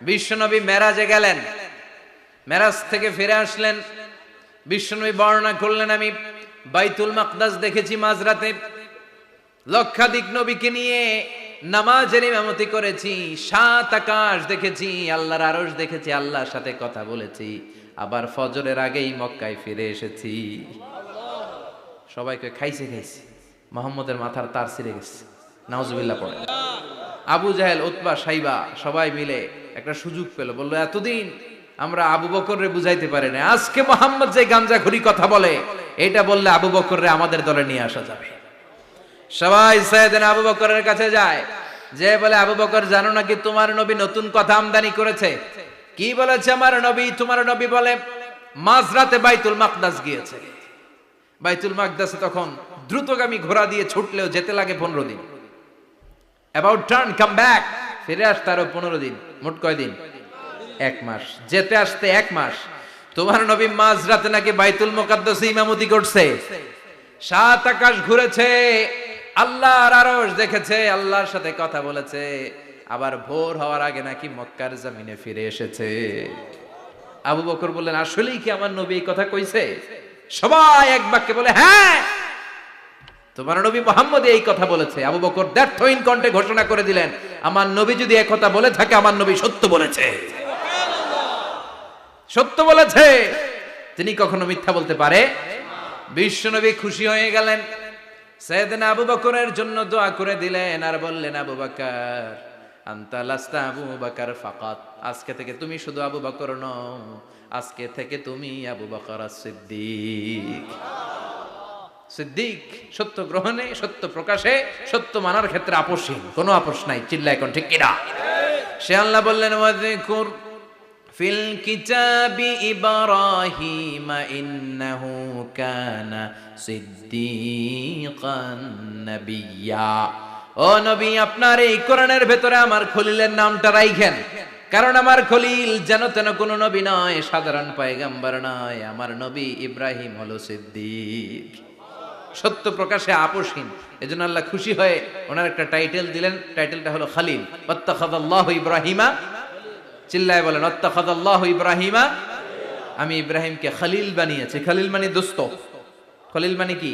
বিশ্বনবী মেরাজে গেলেন, মেরাজ থেকে ফিরে আসলেন। বিশ্বনবী বর্ণনা করলেন, আমি বাইতুল মাকদাস দেখেছি মাঝরাতে, লক্ষাধিক নবীকে নিয়ে নামাজের ইমামতি করেছি, 7 আকাশ দেখেছি, আল্লাহর আরশ দেখেছি, আল্লাহর সাথে কথা বলেছি, আবার ফজরের আগেই মক্কায় ফিরে এসেছি। সবাইকে খাইছে খাইছে, মুহাম্মদের মাথার তার ছিঁড়ে গেছে, নাউজুবিল্লাহ পড়ে। আবু জাহেল, উতবা, সাইবা সবাই মিলে একটা সুযোগ পেল, বলল এতদিন আমরা আবু বকররে বুঝাইতে পারি না, আজকে মুহাম্মদ যে গাঞ্জাখুরি কথা বলে এটা বললে আবু বকররে আমাদের দলে নিয়ে আসা যাবে। সবাই সাইয়েদনা আবু বকরের কাছে যায়, যে বলে আবু বকর জানো নাকি তোমার নবী নতুন কথা আমদানি করেছে? কি বলেছে আমার নবী? তোমার নবী বলে মাঝরাতে বাইতুল মাকদাস গিয়েছে। বাইতুল মাকদাসে তখন দ্রুতগামী ঘোড়া দিয়ে ছুটলেও যেতে লাগে 15 দিন। অ্যাবাউট টার্ন কাম ব্যাক, ফিরে আসতে আরো 15 দিন, মোট কয় দিন? 1 মাস, যেতে আসতে 1 মাস। তোমার নবী মাঝরাতে নাকি বাইতুল মুকাদ্দাসে ইমামতি করছে, 7 আকাশ ঘুরেছে, আল্লাহর আরশ দেখেছে, আল্লাহর সাথে কথা বলেছে, আবার ভোর হওয়ার আগে নাকি মক্কার জমিনে ফিরে এসেছে। আবু বকর বললেন, আসলেই কি আমার নবী এই কথা কইছে? সবাই এক বাক্যে বলে, হ্যাঁ তোমার নবী মুহাম্মদ এই কথা বলেছে। আবু বকর দ্ব্যর্থহীন কণ্ঠে ঘোষণা করে দিলেন, আমার নবী যদি এই কথা বলে থাকে, আমার নবী সত্য বলেছে, সত্য বলেছে, তিনি কখনো মিথ্যা বলতে পারে? বিশ্বনবী খুশি হয়ে গেলেন, সাইয়েদনা আবু বকরের জন্য দোয়া করে দিলেন, আর বললেন, আবু বকর আনতা লাস্তা আবু বকর ফাকাত, আজকে থেকে তুমি শুধু আবু বকর নও, আজকে থেকে তুমি আবু বকর সিদ্দিক। সিদ্দিক, সত্য গ্রহণে, সত্য প্রকাশে, সত্য মানার ক্ষেত্রে আপোষহীন, কোনো আপোষ নাই। চিল্লায় এখন ঠিক কিনা? সে আল্লাহ বললেন, ওয়াযকুর ফিল কিতাবি ইব্রাহিম ইন্নাহু কানা সিদ্দিকান নাবিয়্যা। ও নবী, আপনার এই কোরআনের ভেতরে আমার খলিলের নামটা রাখেন, কারণ আমার খলিল যেন তেন কোনো নবী নয়, সাধারণ পয়গম্বর নয়, আমার নবী ইব্রাহিম হলো সিদ্দিক, সত্য প্রকাশে আপোষহীন। এজন্য আল্লাহ খুশি হয়ে ওনার একটা টাইটেল দিলেন, টাইটেলটা হলো খলিল। ওয়াত্তাখাযাল্লাহু ইব্রাহিমা, চিল্লায় বলেন ওয়াত্তাখাযাল্লাহু ইব্রাহিমা, আমি ইব্রাহিমকে খলিল বানিয়েছি। খলিল মানে দোস্ত। খলিল মানে কি?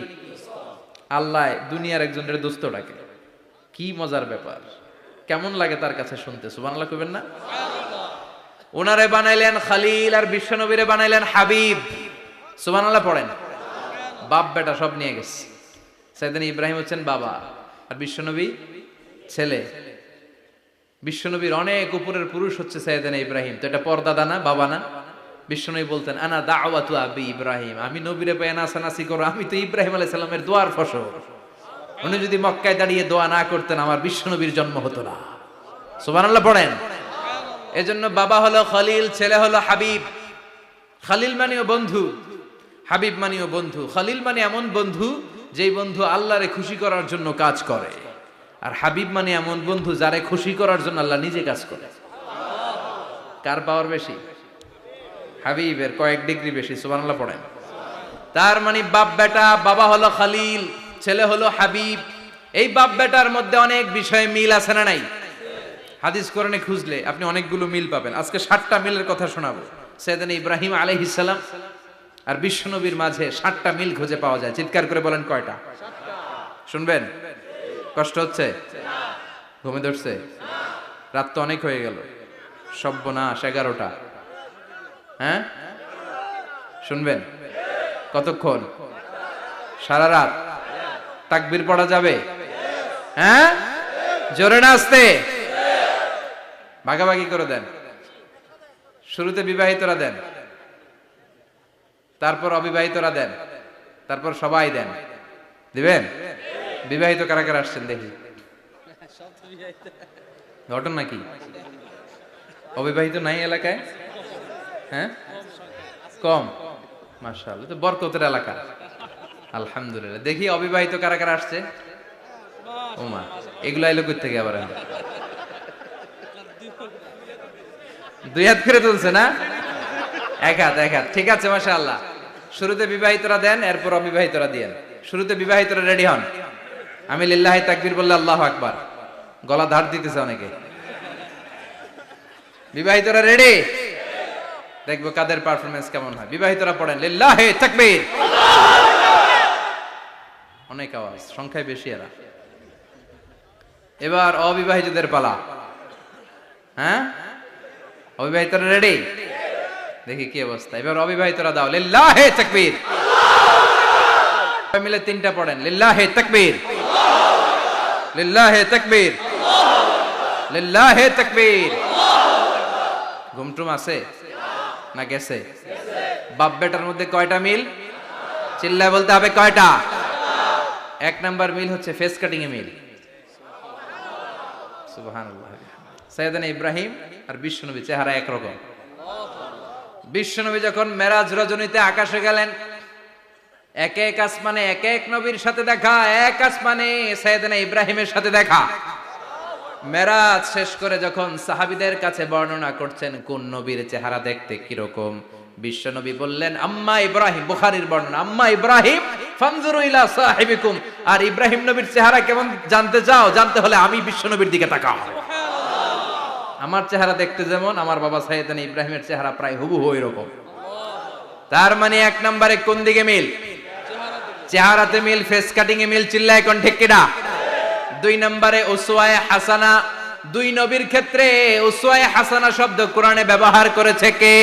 আল্লাহ দুনিয়ার একজনের দোস্ত ডাকে, কি মজার ব্যাপার, কেমন লাগে তার কাছে শুনতে? সুবহানাল্লাহ কইবেন না? ওনারে বানাইলেন খলিল, আর বিশ্বনবীরে বানাইলেন হাবিব। সুবহানাল্লাহ পড়েন। বাপ বেটা সব নিয়ে গেছে। সাইয়েদনা ইব্রাহিম হচ্ছেন বাবা, আর বিশ্বনবী ছেলে। বিশ্বনবীর অনেক উপরের পুরুষ হচ্ছে সাইয়েদনা ইব্রাহিম, তো এটা পর্দাদা না, বাবা না? বিশ্বনবী বলতেন, আনা দাওয়াতু আবি ইব্রাহিম, আমি নবীরে পেয়ে নাসানাসি করো, আমি তো ইব্রাহিম আলাইহিস সালামের দোয়ার ফসল। উনি যদি মক্কায় দাঁড়িয়ে দোয়া না করতেন, আমার বিশ্বনবীর জন্ম হতো না। সুবহানাল্লাহ পড়েন। এজন্য বাবা হলো খলিল, ছেলে হলো হাবিব। খলিল মানেও বন্ধু, হাবিব মানেও বন্ধু। খলিল মানে এমন বন্ধু যেই বন্ধু আল্লাহরে খুশি করার জন্য কাজ করে, আর হাবিব মানে এমন বন্ধু যারে খুশি করার জন্য আল্লাহ নিজে কাজ করে। কার পাওয়ার বেশি? হাবিবের কয়েক ডিগ্রি বেশি। সুবহানাল্লাহ পড়েন। তার মানে বাপ বেটা, বাবা হলো খলিল, ছেলে হলো হাবিব। এই বাপ বেটার মধ্যে অনেক বিষয়ে মিল আছে না নাই? হাদিস কোরআনে খুঁজলে আপনি অনেকগুলো মিল পাবেন। আজকে 7টা মিলের কথা শোনাবো। সাইয়েদনা ইব্রাহিম আলাইহিস সালাম আর বিশ্বনবীর মাঝে 7টা মিল খুঁজে পাওয়া যায়। চিৎকার করে বলেন কয়টা? শুনবেন? কষ্ট হচ্ছে? ঘুমে ধরছে? রাত তো অনেক হয়ে গেল, সর্বনাশ, 11টা। হ্যাঁ শুনবেন? কতক্ষণ? সারা রাত? তাকবীর পড়া যাবে? হ্যাঁ জোরে না আস্তে? ভাগাভাগি করে দেন। শুরুতে বিবাহিতরা দেন, তারপর অবিবাহিতরা দেন, তারপর সবাই দেন। দিবেন? বিবাহিত কারা কারা আসছেন দেখি? ঘটনা নাকি? অবিবাহিত নাই এলাকায়? হ্যাঁ কম, মাশাআল্লাহ, তো বরকতের এলাকা। আলহামদুলিল্লাহ। দেখি অবিবাহিত কারা কারা আসছে? ওমা, এগুলা এলো কই থেকে আবার? 2 হাত করে তুলছে না? 1 হাত, 1 হাত। ঠিক আছে, মাশাআল্লাহ। শুরুতে বিবাহিতরা দেন, এরপর অবিবাহিতরা দিয়েন। শুরুতে বিবাহিতরা রেডি হন। আমি লিল্লাহি তাকবীর বললে আল্লাহু আকবার। গলা ধার দিতেছে অনেকে। বিবাহিতরা রেডি? দেখবো কাদের পারফরমেন্স কেমন হয়। বিবাহিতরা পড়েন লিল্লাহি তাকবীর। অনেক আওয়াজ, সংখ্যায় বেশি এরা। এবার অবিবাহিতদের পালা। হ্যাঁ, অবিবাহিতরা রেডি? দেখি কি অবস্থা। এবার অবিবাহিতরা দাও লিল্লাহি তাকবীর। মিলে তিনটা পড়েন লিল্লাহি তাকবীর, লিল্লাহি তাকবীর, লিল্লাহি তাকবীর। ঘুমটুম আছে না গেছে? বাপ বেটার মধ্যে কয়টা মিল? চিল্লায় বলতে হবে কয়টা? এক নাম্বার মিল হচ্ছে ফেস কাটিং এ মিল। সুবহানাল্লাহ। সাইয়েদনা ইব্রাহিম আর বিশ্বনবী চেহারা একরকম। বিশ্বনবী যখন মেরাজ রজনীতে আকাশে গেলেন, এক এক আসমানে এক এক নবীর সাথে দেখা, এক আসমানে সাইয়েদনা ইব্রাহিমের সাথে দেখা। মেরাজ শেষ করে যখন সাহাবীদের কাছে বর্ণনা করছেন কোন নবীর চেহারা দেখতে কিরকম, বিশ্বনবী বললেন আম্মা ইব্রাহিম, বুখারীর বর্ণনা, আম্মা ইব্রাহিম ফানজুরু ইলা সাহিবিকুম। আর ইব্রাহিম নবীর চেহারা কেমন জানতে চাও? জানতে হলে আমি বিশ্বনবীর দিকে তাকাও। আমার চেহারা দেখতে যেমন, আমার বাবা সাইয়েদনা ইব্রাহিমের চেহারা প্রায় হুবহু এরকম। তার মানে এক নম্বরে কোন দিকে মিল? চেহারাতে মিল, ফেস কাটিং এ মিল। চিল্লায় কোন ঠিক কিনা? দুই নম্বরে উসওয়ায়ে হাসানা। দুই নবীর ক্ষেত্রে উসওয়ায়ে হাসানা শব্দ কোরআনে ব্যবহার করেছে কে?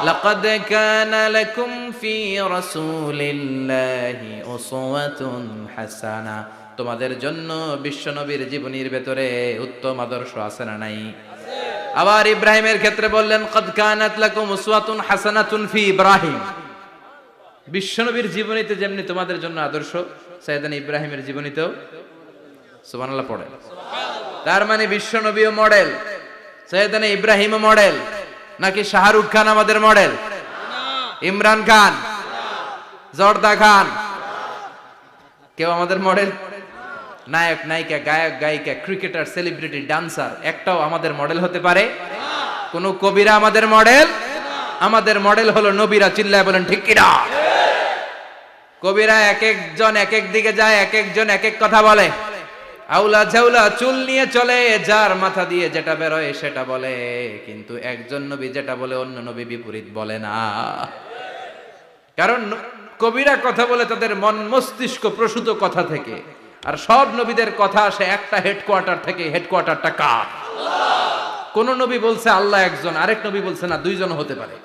লাকাদ কানা লাকুম ফি রাসূলিল্লাহি উসওয়াতুন হাসানা। তোমাদের জন্য বিশ্বনবীর জীবনীর ভেতরে উত্তম আদর্শ আছে না নাই? আবার ইব্রাহিমের ক্ষেত্রে বললেন কাদ কানাত লাকুম উসওয়াতুন হাসানাতুন ফি ইব্রাহিম। বিশ্বনবীর জীবনীতে যেমনি তোমাদের জন্য আদর্শ, সাইয়েদনা ইব্রাহিমের জীবনীতেও। সুবহানাল্লাহ পড়ে। তার মানে বিশ্বনবীও মডেল, সাইয়েদনা ইব্রাহিমও মডেল। নাকি শাহরুখ খান আমাদের মডেল? ইমরান খান, জর্দা খান, কেউ আমাদের মডেল? নায়ক নায়িকা, গায়ক গায়িকা, ক্রিকেটার, সেলিব্রিটি, ডান্সার একটাও আমাদের মডেল হতে পারে? কোন কবিরা আমাদের মডেল? আমাদের মডেল হলো নবীরা। চিল্লায় বলেন ঠিক কিনা? কবিরা এক একজন এক এক দিকে যায়, এক একজন এক এক কথা বলে। আউলা ঝাউলা চুল নিয়ে চলে, যার মাথা দিয়ে যেটা বেরোয় সেটা বলে। কিন্তু একজন নবী যেটা বলে অন্য নবী বিপরীত বলে না। কারণ কবিরা কথা বলে তাদের মন মস্তিষ্ক প্রসূত কথা থেকে, আর সব নবীদের কথা আসে একটা হেডকোয়ার্টার থেকে। হেডকোয়ার্টারটা কার? কোন নবী বলছে আল্লাহ একজন, আরেক নবী বলছে না দুইজন হতে পারে।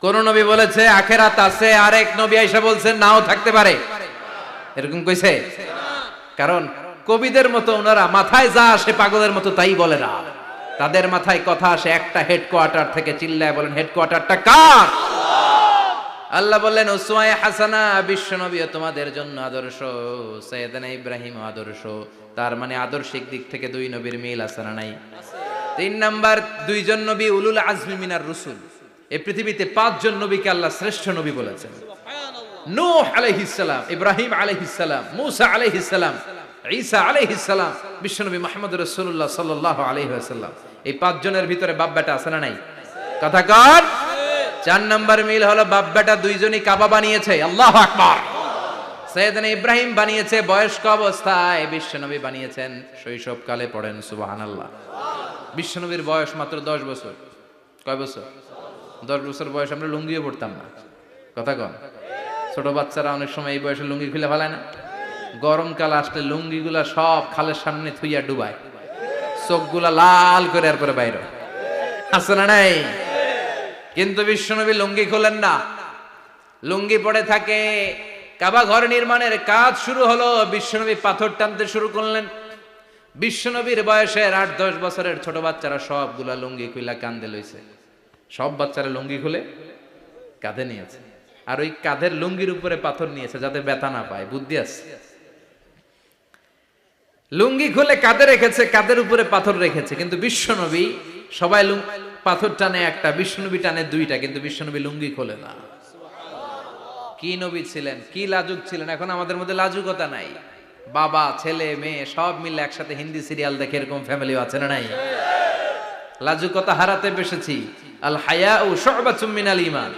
কোন নবী বলেছে আখেরাত আছে, আরেক নবী আইসা বলছে নাও থাকতে পারে। এরকম কইছে? কারণ কবিদের মতো ওনারা মাথায় যা আসে পাগলের মতো তাই বলে না। তাদের মাথায় কথা আসে একটা হেডকোয়ার্টার থেকে। চিল্লায় বলেন হেডকোয়ার্টারটা কার? আল্লাহ বললেন উসওয়ায়ে হাসানা, বিশ্বনবী তোমাদের জন্য আদর্শ, সাইয়েদনা ইব্রাহিম আদর্শ। তার মানে আদর্শিক দিক থেকে দুই নবীর মিল আছে না নাই? তিন নাম্বার, দুইজন নবী উলুল আজমি মিনার রুসুল। এই পৃথিবীতে পাঁচজন নবীকে আল্লাহ শ্রেষ্ঠ নবী বলেছেন। নূহ আলাইহিস সালাম, ইব্রাহিম আলাইহিস সালাম, মূসা আলাইহিস সালাম, ঈসা আলাইহিস সালাম, বিশ্বনবী মুহাম্মদ রাসূলুল্লাহ সাল্লাল্লাহু আলাইহি ওয়াসাল্লাম। এই পাঁচজনের ভিতরে বাপ বেটা আছে না নাই? কথা কর। চার নাম্বার মিল হলো বাপ বেটা দুইজনই কাবা বানিয়েছে। আল্লাহু আকবার। সাইয়েদনা ইব্রাহিম বানিয়েছে বয়স্ক অবস্থায়, বিশ্বনবী বানিয়েছেন শৈশবকালে। পড়েন সুবহানাল্লাহ। বিশ্বনবীর বয়স মাত্র 10 বছর। কয় বছর? 10 বছর বয়স আমরা লুঙ্গিও পড়তাম না। কথা কন। ছোট বাচ্চারা অনেক সময় এই বয়সে লুঙ্গি খুলে ফেলায় না? গরমকাল আসলে লুঙ্গিগুলা সব খালের সামনে থুইয়া ডুবায়, চোখগুলা লাল করে আর করে বাইরে। আছে না নাই? কিন্তু বিশ্বনবী লুঙ্গি খোলেন না, লুঙ্গি পড়ে থাকে। কাবা ঘর নির্মাণের কাজ শুরু হলো, বিশ্বনবী পাথর টানতে শুরু করলেন। বিশ্বনবীর বয়সের 8-10 বছরের ছোট বাচ্চারা সবগুলা লুঙ্গি খুলে কাঁধে লইছে। সব বাচ্চারা লুঙ্গি খুলে কাঁধে নিয়েছে, আর ওই কাঁধের লুঙ্গির উপরে পাথর নিয়েছে যাতে ব্যথা না পায়। বুদ্ধি আছে। লুঙ্গি খুলে কাঁধে রেখেছে, কাঁধের উপরে পাথর রেখেছে। কিন্তু বিশ্বনবী, সবাই পাথর টানে একটা, বিশ্বনবী টানে দুইটা, কিন্তু বিশ্বনবী লুঙ্গি খোলে না। কি নবী ছিলেন, কি লাজুক ছিলেন। এখন আমাদের মধ্যে লাজুকতা নাই। বাবা ছেলে মেয়ে সব মিলে একসাথে হিন্দি সিরিয়াল দেখে, এরকম ফ্যামিলিও আছে না নাই? লাজুকতা হারাতে বসেছি। আল হায়াউ শু'বাতুম মিনাল ঈমান।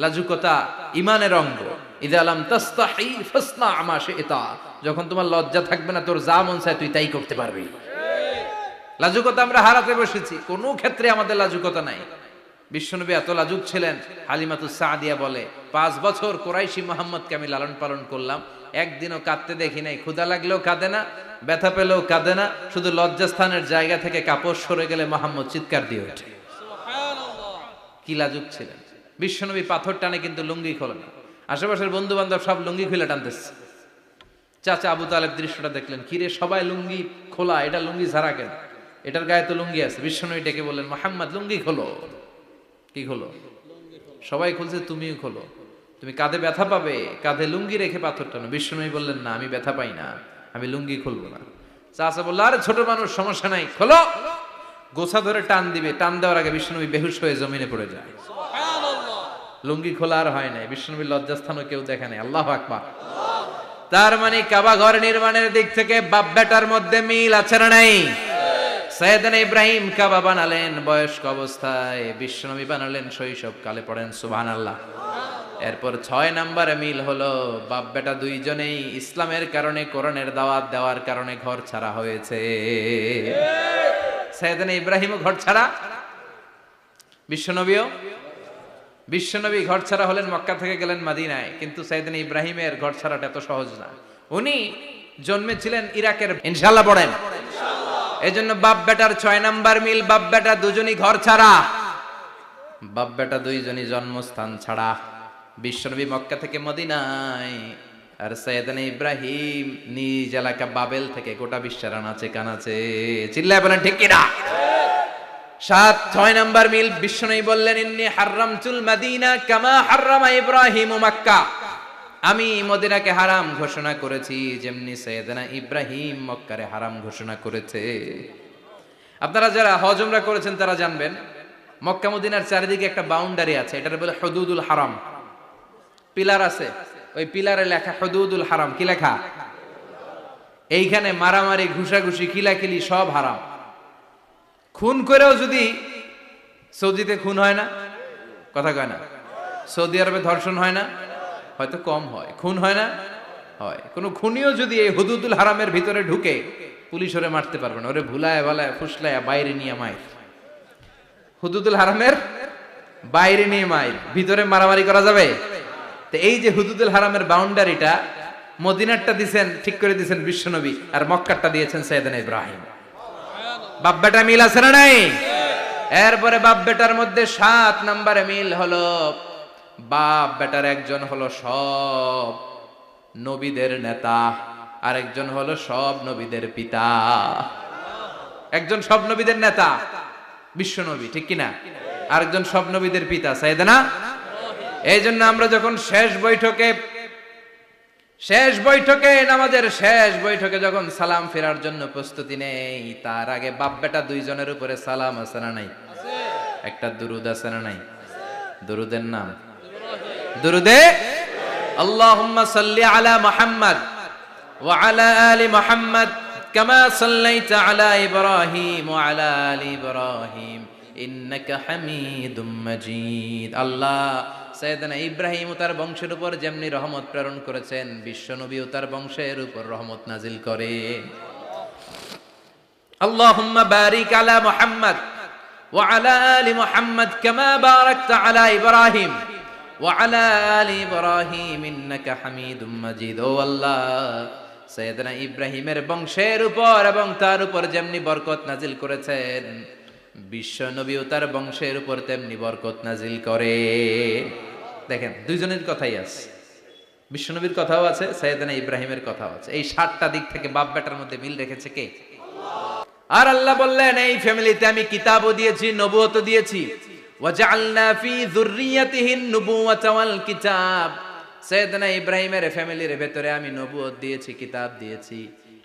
লাজুকতা ঈমানের অঙ্গ। ইযা লাম তাস্তাহি ফাসনা মা শি'তা। যখন তোমার লজ্জা থাকবে না, তোর যা মন চায় তুই তাই করতে পারবি। লাজুকতা আমরা হারাতে বসেছি, কোনো ক্ষেত্রে আমাদের লাজুকতা নাই। বিশ্বনবী এত লাজুক ছিলেন, হালিমাতুস সাদিয়া বলে 5 বছর কুরাইশি মুহাম্মদকে আমি লালন পালন করলাম, একদিনও কাঁদতে দেখি নাই। ক্ষুধা লাগলেও কাঁদে না, ব্যথা পেলেও কাঁদে না, শুধু লজ্জাস্থানের জায়গা থেকে কাপড় সরে গেলে মুহাম্মদ চিৎকার দিয়ে ওঠে। কি লাজুক ছিলেন বিশ্বনবী। পাথর টানে কিন্তু লুঙ্গি খোলে না। আশেপাশের বন্ধু বান্ধব সব লুঙ্গি খুলে টানতেছে। চাচা আবু তালেব দৃশ্যটা দেখলেন, কিরে সবাই লুঙ্গি খোলা, এটা লুঙ্গি ছাড়া কেন? এটার গায়ে তো লুঙ্গি আছে। বিশ্বনবী ডেকে বললেন, মুহাম্মদ লুঙ্গি খোলো। কি খোলো? সবাই খুলছে, তুমিও খোলো। তুমি কাঁধে ব্যথা পাবে, কাঁধে লুঙ্গি রেখে পাথর টানো। বিশ্বনবী বললেন, না আমি ব্যথা পাই না, আমি লুঙ্গি খুলবো না। চাচা বলল, আরে ছোট মানুষ, সমস্যা নাই, খোলো। গোছা ধরে টান দিবে, টান দেওয়ার আগে বিশ্বনবী বেহুশ হয়ে জমিনে পড়ে যায়। লুঙ্গি খোলা আর হয় নাই। বিশ্বনবীর লজ্জাস্থানও কেউ দেখে নাই। আল্লাহু আকবার। তার মানে কাবা ঘর নির্মাণের দিক থেকে বাপ বেটার মধ্যে মিল আছে না নাই? সাইয়েদনা ইব্রাহিম কাবা বানালেন বয়স্ক অবস্থায়, বিশ্বনবী বানালেন শৈশবকালে। পড়েন সুবহানাল্লাহ। এরপর 6 নম্বরে মিল হলো, বাপ বেটা দুইজনেই ইসলামের কারণে, কোরআনের দাওয়াত দেওয়ার কারণে ঘর ছাড়া হয়েছে। সাইয়েদনা ইব্রাহিমও ঘর ছাড়া, বিশ্বনবী ঘর ছাড়া হলেন, মক্কা থেকে গেলেন মদিনায়। কিন্তু সাইয়েদনা ইব্রাহিমের ঘর ছাড়াটা এত সহজ না। উনি জন্মেছিলেন ইরাকের। ইনশাআল্লাহ পড়েন। এজন্য বাপ বেটার 6 নাম্বার মিল, বাপ বেটা দুজনই ঘর ছাড়া, বাপ বেটা দুইজনই জন্মস্থান ছাড়া। বিশ্বনবী মক্কা থেকে মদিনায়, আর সাইয়েদনা ইব্রাহিম নিজ এলাকা বাবেল থেকে গোটা বিশ্বের আনাচে কানাচে। চিল্লায় বলেন ঠিক কিনা? 6 নাম্বার মিল, বিশ্বনবী বললেন, ইন্নী হারামতুল মদিনা কামা হারামা ইব্রাহিম মক্কা। আমি মদিনাকে হারাম ঘোষণা করেছি যেমনি সাইয়েদনা ইব্রাহিম মক্কারে হারাম ঘোষণা করেছে। আপনারা যারা হজ উমরা করেছেন তারা জানবেন, মক্কা মদিনার চারিদিকে একটা বাউন্ডারি আছে, এটার বলে হুদুদুল হারাম। পিলার আছে, ওই পিলারে লেখা হুদুদুল হারাম। কি লেখা? এইখানে মারামারি, ঘুষাঘুষি, কিলাকিলি সব হারাম। খুন করেও যদি, সৌদিতে খুন হয় না, কথা কয় না? সৌদি আরবে ধর্ষণ হয় না, হয়তো কম হয়, খুন হয় না, হয়। কোন খুনিও যদি এই হুদুদুল হারামের ভিতরে ঢুকে, পুলিশ ওরে মারতে পারবে না। ওরে ভুলায় ভালায় ফুসলায় বাইরে নিয়ে মাইর। হুদুদুল হারামের বাইরে নিয়ে মাইর, ভিতরে মারামারি করা যাবে? তো এই যে হুদুদুল হারামের বাউন্ডারিটা, মদিনারটা দিয়েছেন, ঠিক করে দিয়েছেন বিশ্বনবী, আর মক্কারটা দিয়েছেন সাইয়েদনা ইব্রাহিম। বাপ বেটা মিল আছে না নাই? এরপরে বাপ বেটার মধ্যে 7 নম্বরে মিল হলো, বাপ বেটার একজন হলো সব নবীদের নেতা, আর একজন হলো সব নবীদের পিতা। একজন সব নবীদের নেতা বিশ্বনবী, ঠিক কিনা? আরেকজন সব নবীদের পিতা সাইয়েদনা। এই জন্য আমরা যখন শেষ বৈঠকে নামাজের শেষ বৈঠকে যখন সালাম ফেরার জন্য প্রস্তুতি নেই, তার আগে বাপ বেটা দুইজনের উপরে সালাম আছে না নাই? একটা দুরুদ আছে না নাই? দুরুদের নাম দুরুদে আল্লাহুম্মা সাল্লি আলা মুহাম্মদ ওয়া আলা আলি মুহাম্মদ কামা সাল্লাইতা আলা ইব্রাহিম ওয়া আলা আলি ইব্রাহিম ইন্নাকা হামিদুম মাজিদ। আল্লাহ সাইয়েদনা ইব্রাহিম ও তার বংশের উপর যেমনি রহমত প্রেরণ করেছেন, বিশ্বনবী ও তার বংশের উপর রহমত নাজিল করে। আল্লাহুম্মা বারিক আলা মুহাম্মদ ওয়া আলা আলি মুহাম্মদ কামা বারাকতা আলা ইব্রাহিম ওয়া আলা আলি ইব্রাহিম ইন্নাকা হামিদুম মাজিদ। ও আল্লাহ, সাইয়েদনা ইব্রাহিমের বংশের উপর এবং তার উপর যেমনি বরকত নাজিল করেছেন, বিশ্বনবী ও তার বংশের উপর তেমনি বরকত নাজিল করে। দেখেন, দুইজনের কথাই আছে, বিশ্বনবীর কথাও আছে, সাইয়েদনা ইব্রাহিমের কথাও আছে। এই 7টা দিক থেকে বাপ বেটার মধ্যে মিল রেখেছে কে? আর আল্লাহ বললেন, এই ফ্যামিলিতে আমি কিতাবও দিয়েছি, নবুয়তও দিয়েছি। ওয়াজআলনা ফি যুররিয়াতিহিন নুবুওয়াতা ওয়াল কিতাব। সাইয়েদনা ইব্রাহিমের ফ্যামিলির ভেতরে আমি নবুয়ত দিয়েছি, কিতাব দিয়েছি।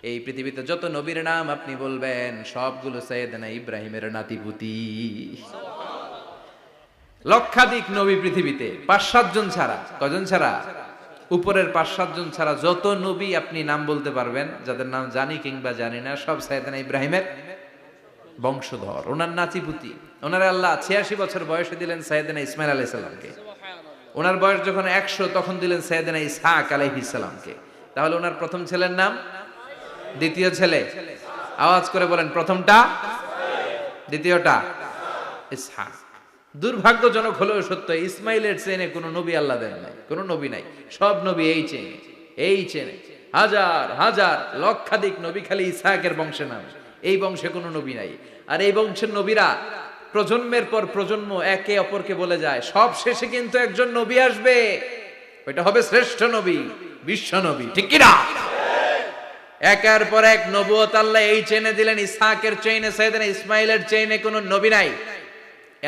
এই পৃথিবীতে যত নবীর নাম আপনি বলবেন, সবগুলো সাইয়েদনা ইব্রাহিমের নাতিপুতি। লক্ষাধিক নবী পৃথিবীতে, 5-7 জন ছাড়া। কজন ছাড়া? উপরের 5-7 জন ছাড়া যত নবী আপনি নাম বলতে পারবেন, যাদের নাম জানি কিংবা জানি না, সব সাইয়েদনা ইব্রাহিমের বংশধর, ওনার নাতিপুতি। ওনার আল্লাহ 86 বছর বয়সে দিলেন সাইয়েদনা ইসমাইল আলাইহিস সালামকে। ওনার বয়স যখন 100 তখন দিলেন সাইয়েদনা ইসহাক আলাইহিস সালামকে। তাহলে ওনার প্রথম ছেলের নাম, দ্বিতীয় ছেলে, আওয়াজ করে বলেন প্রথমটা দ্বিতীয়টা ইসহাক। দুর্ভাগ্যজনক হলেও সত্য, ইসমাইলের চেনে কোনো নবী আল্লাহ দেন নাই, কোনো নবী নাই। সব নবী এই চেনে হাজার হাজার লক্ষাধিক নবী খালি ইসহাকের বংশে নাম, এই বংশে কোনো নবী নাই। আর এই বংশের নবীরা প্রজন্মের পর প্রজন্ম একে অপরকে বলে যায়, সব শেষে কিন্তু একজন নবী আসবে, ওইটা হবে শ্রেষ্ঠ নবী, বিশ্ব নবী, ঠিক কি না? একের পর এক নবুয়ত আল্লাহ এই চেনে দিলেন। ইসহাকের চেইনে, সাইয়েদনা ইসমাইলের চেইনে কোনো নবী নাই।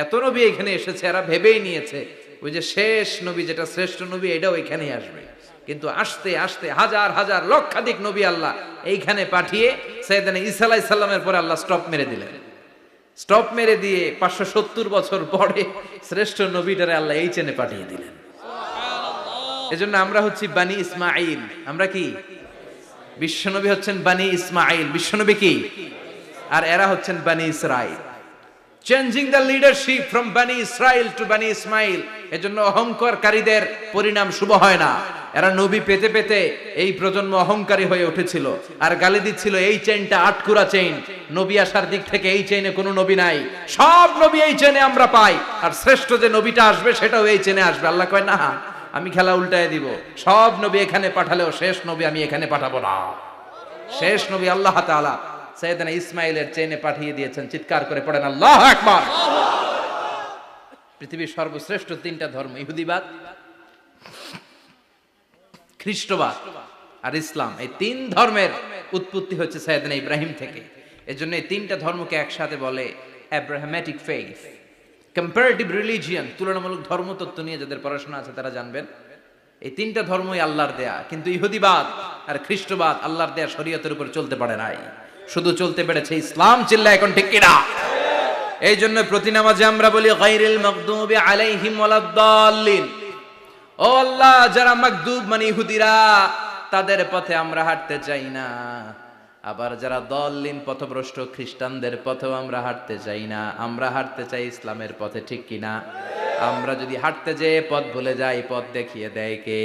এত নবী এখানে এসেছে, এরা ভেবেই নিয়েছে ওই যে শেষ নবী যেটা শ্রেষ্ঠ নবী এটাও এখানেই আসবে। কিন্তু আস্তে আস্তে হাজার হাজার লক্ষাধিক নবী আল্লাহ এইখানে পাঠিয়ে সাইয়েদনা ঈসা আলাইহিস সালামের পরে আল্লাহ স্টপ মেরে দিলেন। স্টপ মেরে দিয়ে 570 বছর পরে শ্রেষ্ঠ নবীটারে আল্লাহ এই চেনে পাঠিয়ে দিলেন। এজন্য আমরা হচ্ছি বানি ইসমাইল। আমরা কি? বিশ্বনবী হচ্ছেন বানি ইসমাইল, বিশ্বনবী কি? আর এরা হচ্ছেন বানি Israil. Changing the leadership from বানি ইসরাইল টু বানি ইসমাইল। এজন্য অহংকারকারীদের পরিণাম শুভ হয় না। এরা নবী পেতে পেতে এই প্রজন্ম অহংকারী হয়ে উঠেছিল আর গালি দিচ্ছিল এই চেইনটা আটকুরা চেইন, নবী আসার দিক থেকে এই চেইনে কোনো নবী নাই, সব নবী এই চেইনে আমরা পাই, আর শ্রেষ্ঠ যে নবীটা আসবে সেটাও এই চেইনে আসবে। আল্লাহ কয় না, আমি খেলা উল্টায় দিব, সব নবী এখানে পাঠালেও শেষ নবী আমি এখানে পাঠাবো না। শেষ নবী আল্লাহ তাআলা সাইয়েদনা ইসমাইলের চেইনে পাঠিয়ে দিয়েছেন। চিৎকার করে পড়েন আল্লাহু আকবার। পৃথিবীর সর্বশ্রেষ্ঠ তিনটা ধর্ম, ইহুদিবাদ, খ্রিস্টবাদ আর ইসলাম, এই তিন ধর্মের উৎপত্তি হচ্ছে সাইয়েদনা ইব্রাহিম থেকে। এজন্য এই তিনটা ধর্মকে একসাথে বলে আব্রাহামেটিক ফেইথ, কম্পারেটিভ রিলিজিয়ন। তুলনামূলক ধর্মতত্ত্ব নিয়ে যাদের পড়াশোনা আছে তারা জানবেন এই তিনটা ধর্মই আল্লাহর দেয়া। কিন্তু ইহুদিবাদ আর খ্রিস্টবাদ আল্লাহর দেয়া শরীয়তের উপর চলতে পারে নাই, শুধু চলতে পেরেছে ইসলাম। চিল্লা এখন ঠিক কিনা? এই জন্য প্রতি নামাজে আমরা বলি গায়রিল মাগদুবি আলাইহিম ওয়ালাদ-দাল্লিন। ও আল্লাহ, যারা মাগদুব মানে ইহুদিরা, তাদের পথে আমরা হাঁটতে চাই না। আবার যারা দল্লিন পথভ্রষ্ট খ্রিস্টানদের পথেও আমরা হাঁটতে চাই না। আমরা হাঁটতে চাই ইসলামের পথে, ঠিক কিনা? আমরা যদি হাঁটতে যেয়ে পথ ভুলে যাই, পথ দেখিয়ে দেয় কে?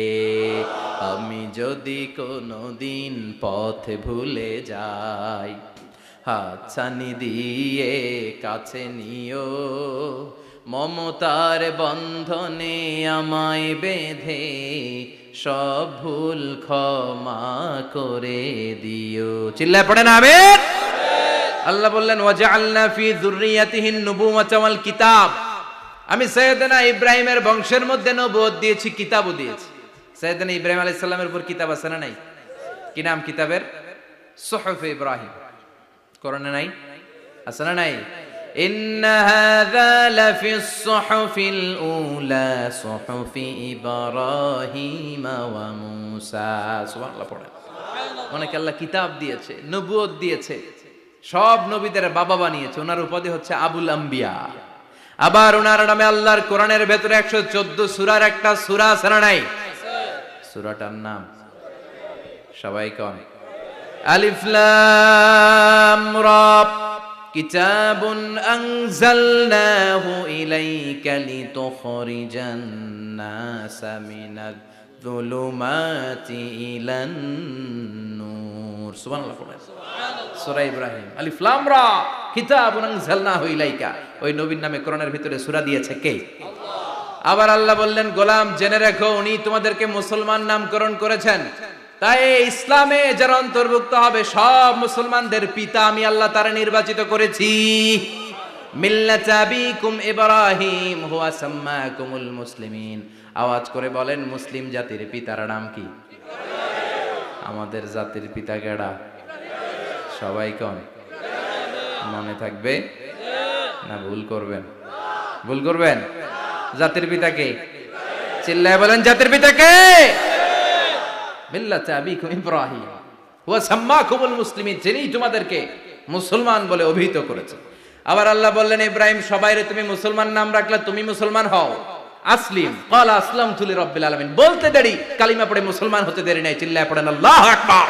আমি যদি কোনোদিন পথ ভুলে যাই, হাতছানি দিয়ে কাছে নিও, মমতার বন্ধনে আমায় বেঁধে সব ভুল ক্ষমা করে দিও। চিল্লায় পড়েন আমিন। আল্লাহ বললেন ওয়াজআলনা ফি যুররিয়াতিহিন নুবুওয়াতা ওয়াল কিতাব। আমি সাইয়েদনা ইব্রাহিমের বংশের মধ্যে নবুয়ত দিয়েছি, কিতাবও দিয়েছি। সাইয়েদনা ইব্রাহিম আলাইহিস সালামের উপর কিতাব আছে না নাই? কি নাম কিতাবের? সুহুফ ইব্রাহিম। কোরআনে নাই? আছে না নাই? ইন্না হাযা লাফিস সুহুফিল উলা সুহুফি ইব্রাহিম ওয়া মূসা। সুবহানাল্লাহ পড়েন। অনেক আল্লাহ কিতাব দিয়েছে, নবুয়ত দিয়েছে, সব নবীদের বাবা বানিয়েছে। ওনার উপাধি হচ্ছে আবুল আম্বিয়া। আবার ওনার নামে আল্লাহর কোরআনের ভেতরে 114 সূরার একটা সূরা আছে না নাই? সূরাটার নাম সবাই কোন? আলিফ লাম রা। কিতাবুন আনজালনাহু ইলাইকা লিতুখরিজান নাসা মিনাজ যুলুমাতি ইলান নূর। সুবহানাল্লাহ পড়েন। সূরা ইব্রাহিম, আলিফ লাম রা, কিতাবুন আনজালনাহু ইলাইকা। ওই নবীর নামে কোরআনের ভিতরে সূরা দিয়েছে কে? আল্লাহ। আবার আল্লাহ বললেন, গোলাম জেনে রাখো, উনি তোমাদেরকে মুসলমান নামকরণ করেছেন। তাই ইসলামে যারা অন্তর্ভুক্ত হবে সব মুসলমানদের পিতা আমি আল্লাহ তারা নির্বাচিত করেছি। মিল্লাতা আবিকুম ইব্রাহিম হুয়া সাম্মাকুমুল মুসলিমিন। আওয়াজ করে বলেন, মুসলিম জাতির পিতার নাম কি? আমাদের জাতির পিতা কেডা? সবাই কোন? মনে থাকবে না ভুল করবেন? ভুল করবেন? জাতির পিতা কে? চিল্লায় বলেন, জাতির পিতা কে? মিল্লাতা আবিকুম ইব্রাহিম হুয়া সাম্মাকুমুল মুসলিমিন, যিনি তোমাদেরকে মুসলমান বলে অভিহিত করেছে। আবার আল্লাহ বললেন, ইব্রাহিম সবাইরে তুমি মুসলমান নাম রাখলে, তুমি মুসলমান হও। আসলিম ক্বালা আসলামতু লিরাব্বিল আলামিন, বলতে দেরি, কালিমা পড়ে মুসলমান হতে দেরি নাই। চিল্লায় পড়েন আল্লাহু আকবার।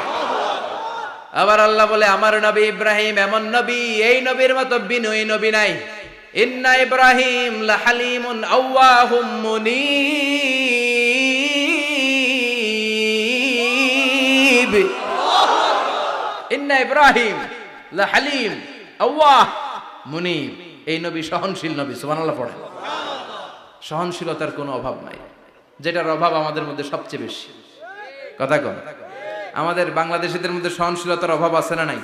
আবার আল্লাহ বলে, আমার নবী ইব্রাহিম এমন নবী, এই নবীর মতো বিনয়ী নবী নাই। ইন্না ইব্রাহিম লাহালিমুন আওয়াহুম মুনীব। ইন্না ইব্রাহিম লাহালিম আওয়াহ মুনিব। এই নবী সহনশীল নবী, সুবহানাল্লাহ পড়ে। সহনশীলতার কোনো অভাব নাই, যেটার অভাব আমাদের মধ্যে সবচেয়ে বেশি। কথা কন, আমাদের বাংলাদেশিদের মধ্যে সহনশীলতার অভাব আছে না নাই?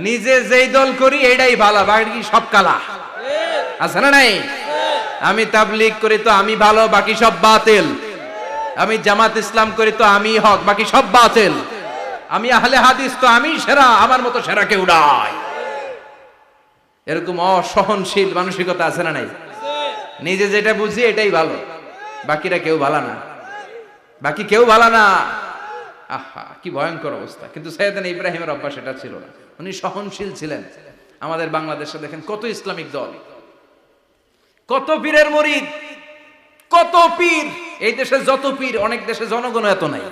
নিজে যেই দল করি এটাই ভালো, বাকি সব কালা, আছে না নাই? আমি তাবলীগ করি তো আমি ভালো, বাকি সব বাতিল। আমি জামাত ইসলাম করি তো আমি হক, বাকি সব বাতিল। আমি আহলে হাদিস তো আমি সেরা, আমার মতো সেরা কেউ নাই। এরকম অসহনশীল মানসিকতা আছে না নাই? নিজে যেটা বুঝি এটাই ভালো, বাকিরা কেউ ভালো না, বাকি কেউ ভালো না। আহা, কি ভয়ঙ্কর অবস্থা। কিন্তু সাইয়েদনা ইব্রাহিমের অভ্যাস এটা ছিল না, উনি সহনশীল ছিলেন। আমাদের বাংলাদেশে দেখেন কত ইসলামিক দল, কত পীরের মুরিদ, কত পীর। এই দেশে যত পীর, অনেক দেশে জনগণ এত নাই।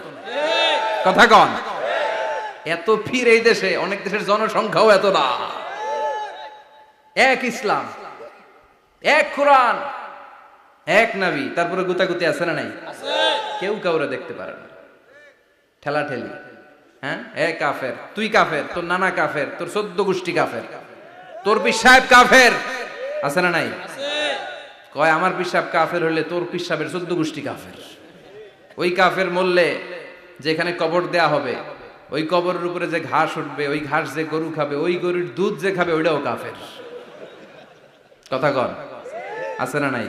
কথা কন, এত পীর এই দেশে, অনেক দেশের জনসংখ্যাও এত না। এক ইসলাম, এক কোরআন, এক নবী, তারপরে গুতাগুতি আছে না নাই? কেউ কাউরে দেখতে পারে না, ঠেলা ঠেলি। হ্যাঁ, এ কাফের, তুই কাফের, তোর নানা কাফের, তোর 14 গোষ্ঠী কাফের, তোর পীর সাহেব কাফের, আছে না নাই? কয় আমার পীর সাহেব কাফের হলে তোর পীর সাহেবের 14 গোষ্ঠী কাফের। ওই কাফের মরলে যেখানে কবর দেয়া হবে, ওই কবরের উপরে যে ঘাস উঠবে, ওই ঘাস যে গরু খাবে, ওই গরুর দুধ যে খাবে, ওইটাও কাফের। কথা কন, আছে না নাই?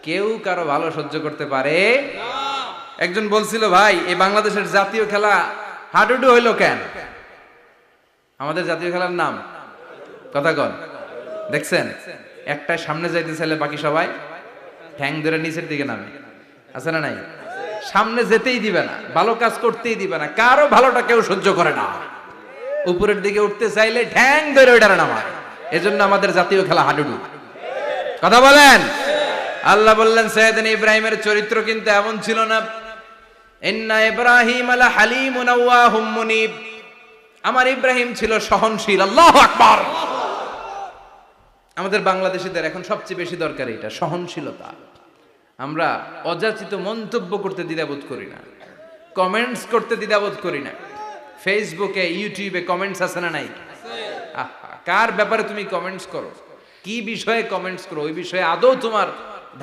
কেউ কারো ভালো সহ্য করতে পারে না। একজন বলছিল, ভাই এই বাংলাদেশের জাতীয় খেলা হাডুডু হইলো কেন? আমাদের জাতীয় খেলার নাম, কথা কন, দেখছেন? একটা সামনে যাইতে চাইলে বাকি সবাই ঠ্যাং ধরে নিচের দিকে নামে, আছে না নাই? সামনে যেতেই দিবে না, ভালো কাজ করতেই দিবে না, কারো ভালোটা কেউ সহ্য করে না। উপরের দিকে উঠতে চাইলে ঠ্যাং ধরে ওইটারে নামায়। এজন্য আমাদের জাতীয় খেলা হাডুডু। কথা বলেন। আল্লাহ বললেন সাইয়েদনা ইব্রাহিমের চরিত্র কিন্তু এমন ছিল না। ইন্না ইব্রাহিম আলা হালিমুন আওয়াহুম মুনিব। আমার ইব্রাহিম ছিল সহনশীল। আল্লাহু আকবার। আমাদের বাংলাদেশীদের এখন সবচেয়ে বেশি দরকার এটা, সহনশীলতা। আমরা অযাচিত মন্তব্য করতে দ্বিধাবোধ করি না, কমেন্টস করতে দ্বিধাবোধ করি না। ফেসবুকে, ইউটিউবে কমেন্টস আছে না নাই? কার ব্যাপারে তুমি কমেন্টস করো, কি বিষয়ে কমেন্টস করো, ওই বিষয়ে আদৌ তোমার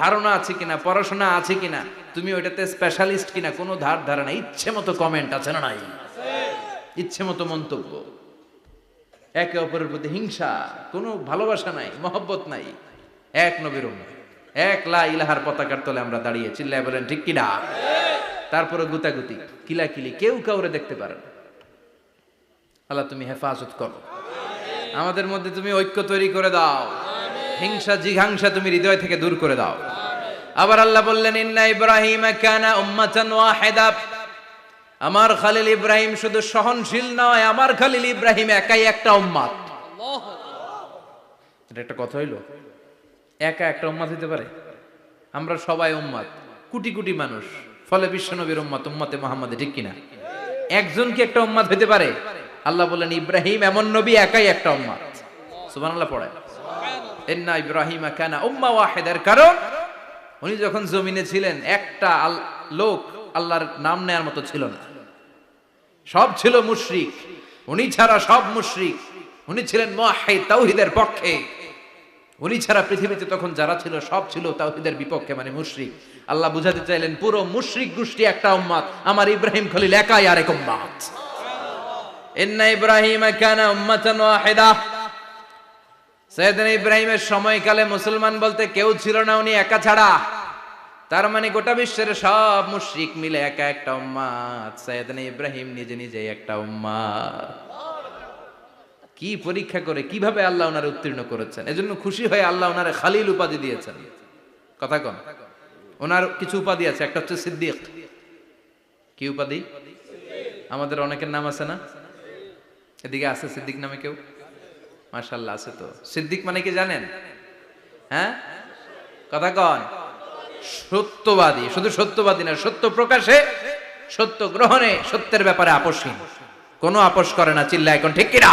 ধারণা আছে কিনা, পড়াশোনা আছে কিনা, তুমি ওইটাতে স্পেশালিস্ট কিনা, কোনো ধারণা। ইচ্ছে মতো কমেন্ট আছে না নাই? ইচ্ছে মতো মন্তব্য, একে অপরের প্রতি হিংসা, কোনো ভালোবাসা নাই, মহব্বত নাই। এক নবীর উম্মত, এক লা ইলাহার পতাকার তলে আমরা দাঁড়িয়ে, চিল্লায় বলেন ঠিক কিনা? তারপরে গুতাগুতি, কিলাকিলি, কেউ কাউরে দেখতে পারে না। আল্লাহ তুমি হেফাজত করো, আমাদের মধ্যে তুমি ঐক্য তৈরি করে দাও, হিংসা জিঘাংসা তুমি হৃদয় থেকে দূর করে দাও। আবার আল্লাহ বললেন ইন্না ইব্রাহিম কানা উম্মাতান ওয়াহিদা। আমার খলিল ইব্রাহিম শুধু সহনশীল নয়, আমার খলিল ইব্রাহিম একাই একটা উম্মত। এটা একটা কথা হইলো? একা একটা উম্মত হইতে পারে? আমরা সবাই উম্মত, কোটি কোটি মানুষ, ফলে বিশ্বনবীর উম্মত, উম্মতে মুহাম্মাদে, ঠিক কিনা? একজন কি একটা উম্মত হইতে পারে? আল্লাহ বলেন ইব্রাহিম এমন নবী, একাই একটা উম্মত। সুবহানাল্লাহ পড়ে। ইন্না ইব্রাহিম কানা উম্মা ওয়াহিদার, কারণ উনি যখন জমিনে ছিলেন একটা লোক আল্লাহর নাম নেয়ার মতো ছিল না, সব ছিল মুশরিক। উনি ছাড়া সব মুশরিক। উনি ছিলেন মুওয়াহহিদ, তাওহীদের পক্ষে। উনি ছাড়া পৃথিবীতে তখন যারা ছিল সব ছিল তাওহীদের বিপক্ষে, মানে মুশরিক। আল্লাহ বুঝাতে চাইলেন পুরো মুশরিক গোষ্ঠী একটা উম্মত, আমার ইব্রাহিম খলিল একাই আরেক উম্মত। ইন্না ইব্রাহিম কানা উম্মাতান ওয়াহিদা। সাইয়েদনা ইব্রাহিমের সময়কালে মুসলমান বলতে কেউ ছিল না, উনি একা ছাড়া। তার মানে গোটা বিশ্বের সব মুশরিক মিলে একা একটা উম্মত, সাইয়েদনা ইব্রাহিম নিজে নিজে একটা উম্মত। কি পরীক্ষা করে, কিভাবে আল্লাহ ওনারে উত্তীর্ণ করেছেন। এজন্য খুশি হয়ে আল্লাহ ওনারে খালিল উপাধি দিয়েছেন। কথা কন, ওনার কিছু উপাধি আছে, একটা হচ্ছে সিদ্দিক। কি উপাধি? আমাদের অনেকের নাম আছে না? এদিকে আছে সিদ্দিক নামে কেউ? মাশাআল্লাহ আছে তো। সিদ্দিক মানে কি জানেন? হ্যাঁ, কথা কন। সত্যবাদী। শুধু সত্যবাদী না, সত্য প্রকাশে, সত্য গ্রহণে, সত্যের ব্যাপারে আপোষহীন, কোনো আপোষ করে না। চিল্লায় এখন ঠিক কিনা?